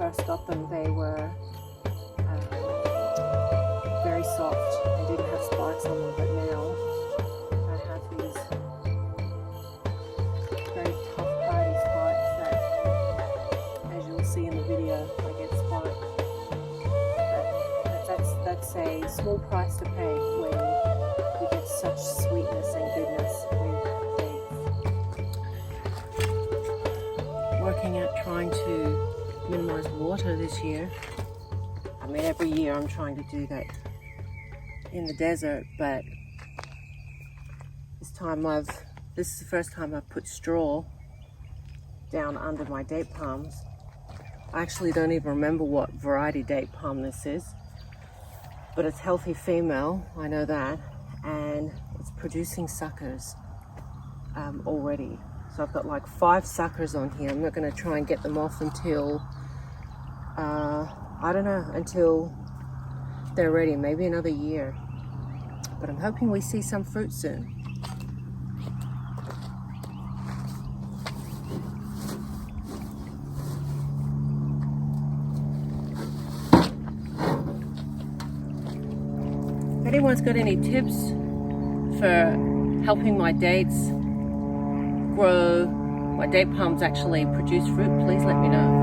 first got them, they were very soft and didn't have spikes on them, but now I have these very tough, hardy spikes that, as you'll see in the video, I get spiked. But that's a small price to pay when you get such sweetness and goodness with dates. Working at trying to minimize water this year. I mean, every year I'm trying to do that in the desert, but this is the first time I've put straw down under my date palms. I actually don't even remember what variety date palm this is, but it's healthy female, I know that, and it's producing suckers already. So I've got like 5 suckers on here. I'm not going to try and get them off until I don't know, until they're ready, maybe another year. But I'm hoping we see some fruit soon. If anyone's got any tips for helping my dates grow, my date palms actually produce fruit, please let me know.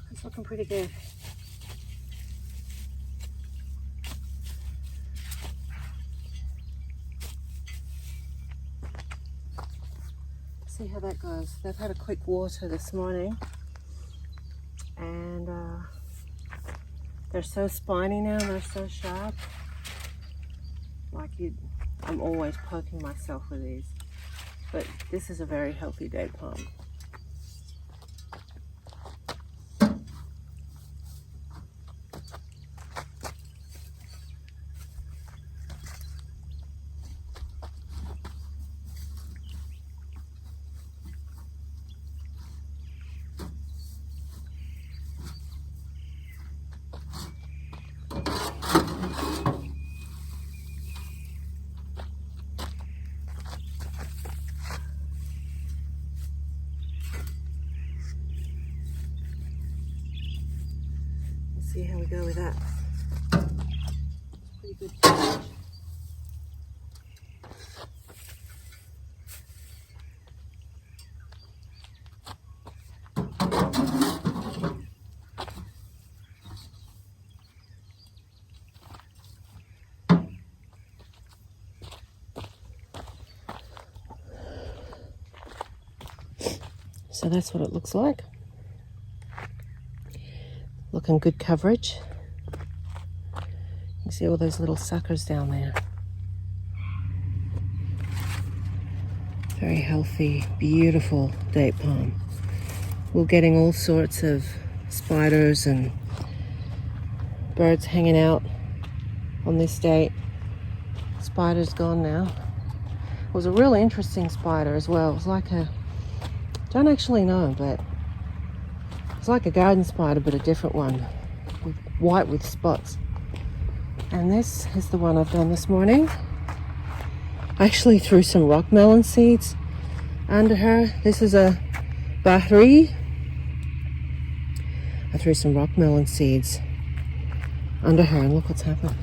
It's looking pretty good. See how that goes. They've had a quick water this morning, and they're so spiny now, they're so sharp. I'm always poking myself with these, but this is a very healthy date palm. See how we go with that. Pretty good coverage. So that's what it looks like. Looking good coverage. You can see all those little suckers down there. Very healthy, beautiful date palm. We're getting all sorts of spiders and birds hanging out on this date. Spider's gone now. It was a really interesting spider as well. It was like a, don't actually know, but it's like a garden spider, but a different one, with white with spots. And this is the one I've done this morning. I actually threw some rock melon seeds under her. This is a bahri. I threw some rock melon seeds under her, and look what's happened.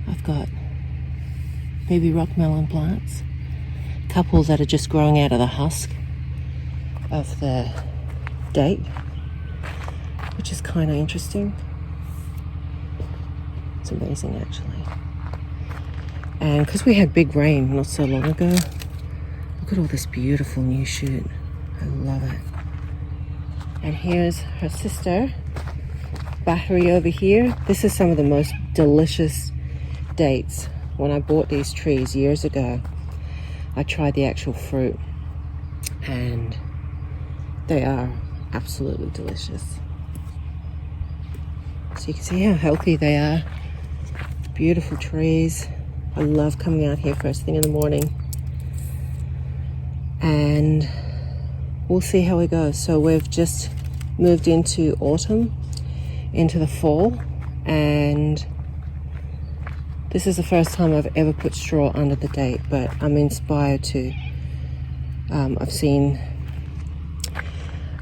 I've got baby rock melon plants, a couple that are just growing out of the husk of the date, which is kind of interesting. It's amazing, actually. And because we had big rain not so long ago, look at all this beautiful new shoot. I love it. And here's her sister, Bahri, over here. This is some of the most delicious dates. When I bought these trees years ago, I tried the actual fruit, and they are absolutely delicious. So you can see how healthy they are. Beautiful trees. I love coming out here first thing in the morning. And we'll see how it goes. So we've just moved into autumn, into the fall, and this is the first time I've ever put straw under the date, but I'm inspired to. I've seen,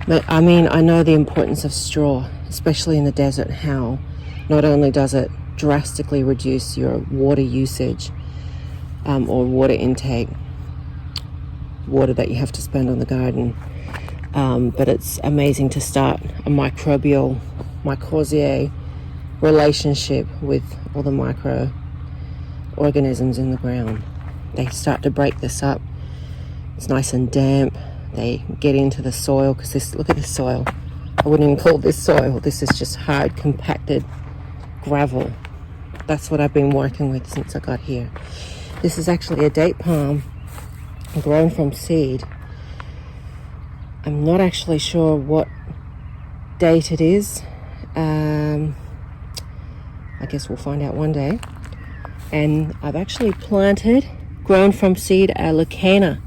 I know the importance of straw, especially in the desert, how not only does it drastically reduce your water usage or water intake, water that you have to spend on the garden, but it's amazing to start a mycorrhizae relationship with all the microorganisms in the ground. They start to break this up. It's nice and damp. They get into the soil, because look at this soil. I wouldn't even call this soil. This is just hard, compacted gravel. That's what I've been working with since I got here. This is actually a date palm grown from seed. I'm not actually sure what date it is. I guess we'll find out one day. And I've actually planted, grown from seed, a Leucaena,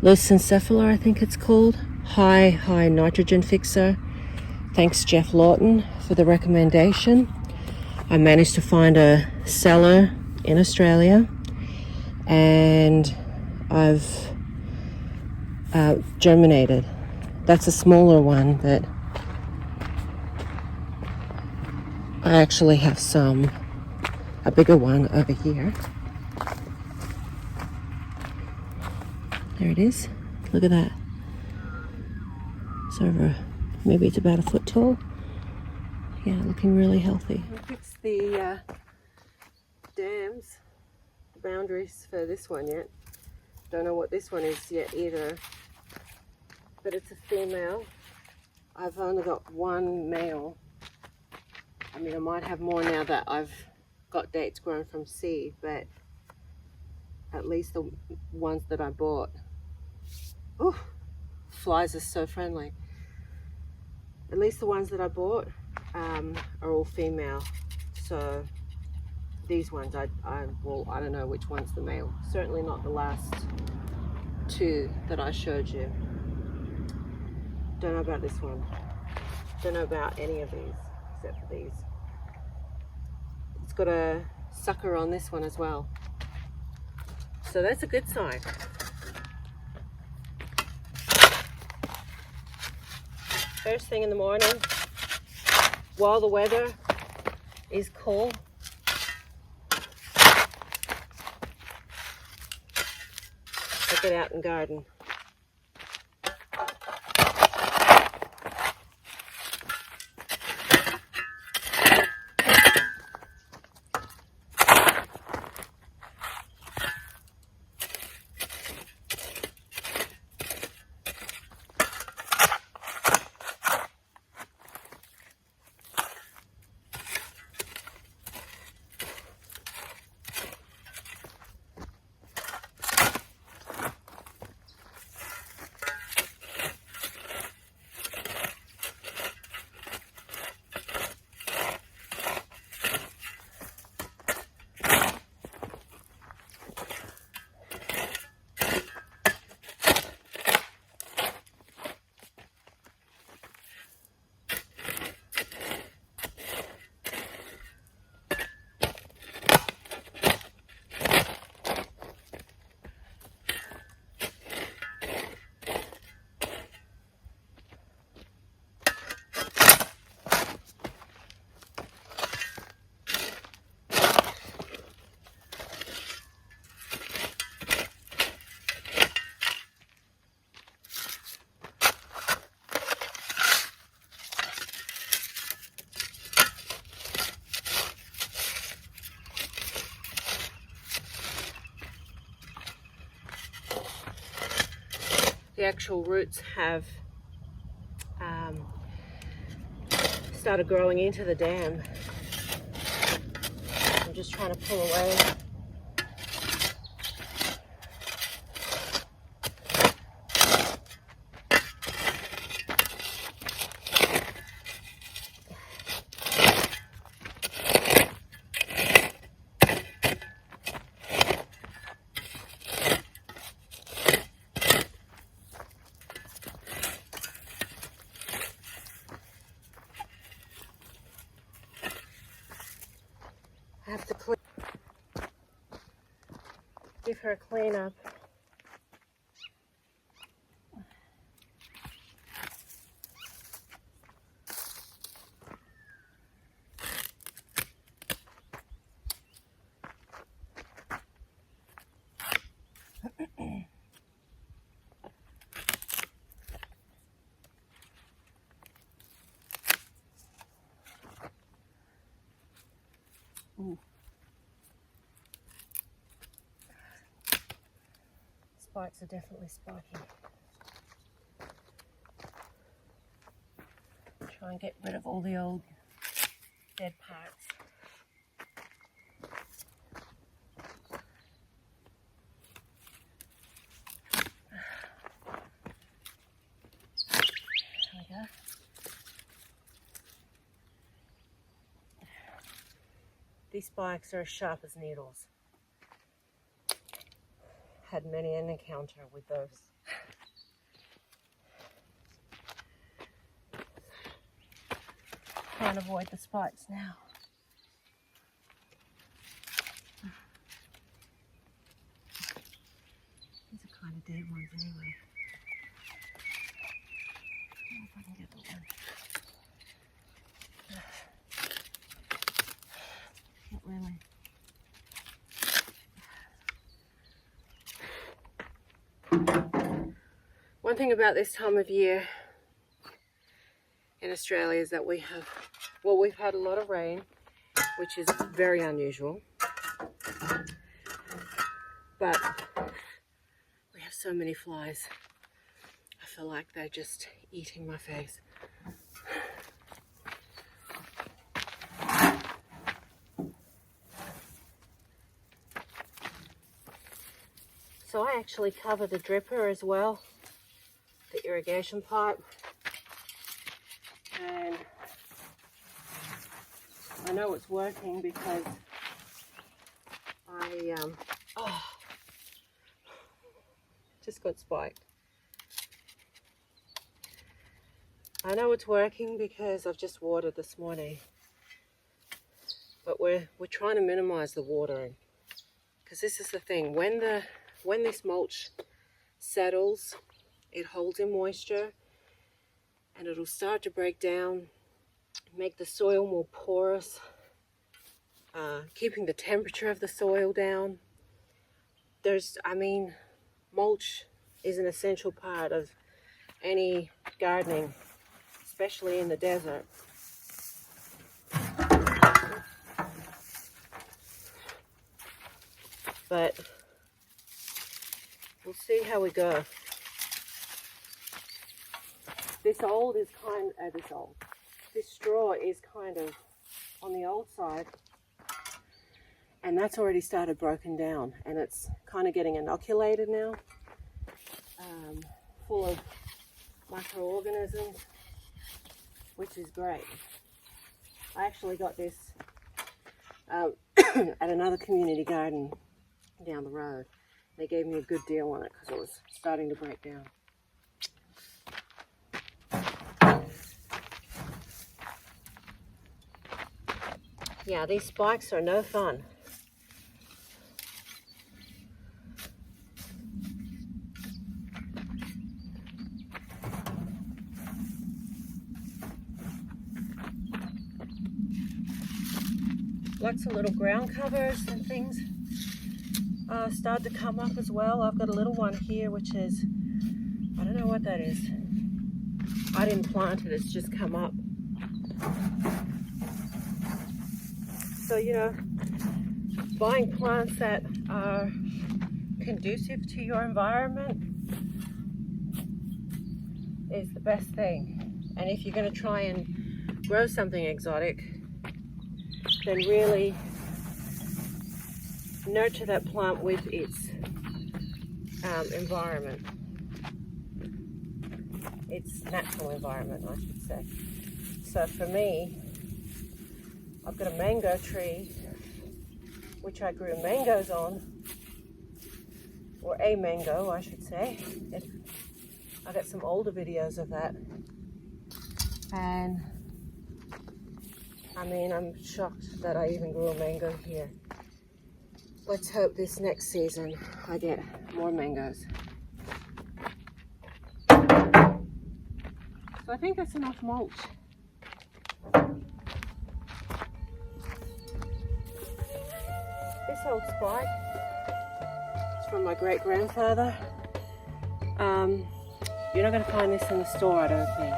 Leucencephala, I think it's called. High nitrogen fixer. Thanks Jeff Lawton for the recommendation. I managed to find a seller in Australia, and I've germinated. That's a smaller one, but I actually have a bigger one over here. There it is. Look at that. It's over, maybe it's about a foot tall. Yeah, looking really healthy. I fixed the dams, the boundaries for this one yet. Don't know what this one is yet either, but it's a female. I've only got one male. I might have more now that I've got dates grown from seed, but at least the ones that I bought. Ooh, flies are so friendly. At least the ones that I bought are all female. So these ones, I don't know which one's the male. Certainly not the last two that I showed you. Don't know about this one. Don't know about any of these except for these. It's got a sucker on this one as well. So that's a good sign. First thing in the morning, while the weather is cool, I get out and garden. actual roots have started growing into the dam. I'm just trying to pull away. I have to give her a clean up. Ooh. Spikes are definitely spiky. Try and get rid of all the old dead parts. There we go. These spikes are as sharp as needles. Had many an encounter with those. Can't avoid the spikes now. These are kind of dead ones anyway. See if I can get the one. Not really. One thing about this time of year in Australia is that we've had a lot of rain, which is very unusual, but we have so many flies. I feel like they're just eating my face. So I actually cover the dripper as well, the irrigation pipe, and I know it's working because I just got spiked. I know it's working because I've just watered this morning, but we're trying to minimize the watering, because this is the thing, when this mulch settles, it holds in moisture and it'll start to break down, make the soil more porous, keeping the temperature of the soil down. Mulch is an essential part of any gardening, especially in the desert. But we'll see how we go. This straw is kind of on the old side, and that's already started broken down, and it's kind of getting inoculated now, full of microorganisms, which is great. I actually got this at another community garden down the road. They gave me a good deal on it because it was starting to break down. Yeah, these spikes are no fun. Lots of little ground covers and things start to come up as well. I've got a little one here which is, I don't know what that is. I didn't plant it, it's just come up. So, you know, buying plants that are conducive to your environment is the best thing. And if you're going to try and grow something exotic, then really nurture that plant with its environment, its natural environment, I should say. So for me, I've got a mango tree which I grew mangoes on, or a mango I should say. I got some older videos of that, and I mean, I'm shocked that I even grew a mango here. Let's hope this next season I get more mangoes. So I think that's enough mulch. This old spike is from my great-grandfather. You're not going to find this in the store, I don't think.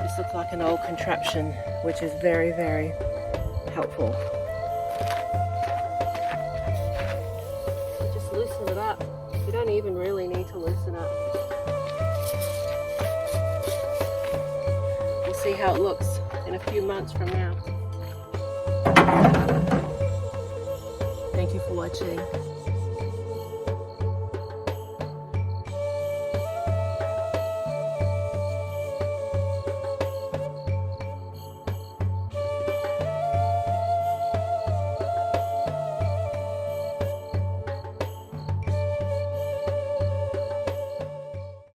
This looks like an old contraption, which is very, very helpful. Just loosen it up. You don't even really need to loosen up. We'll see how it looks in a few months from now. Thank you for watching.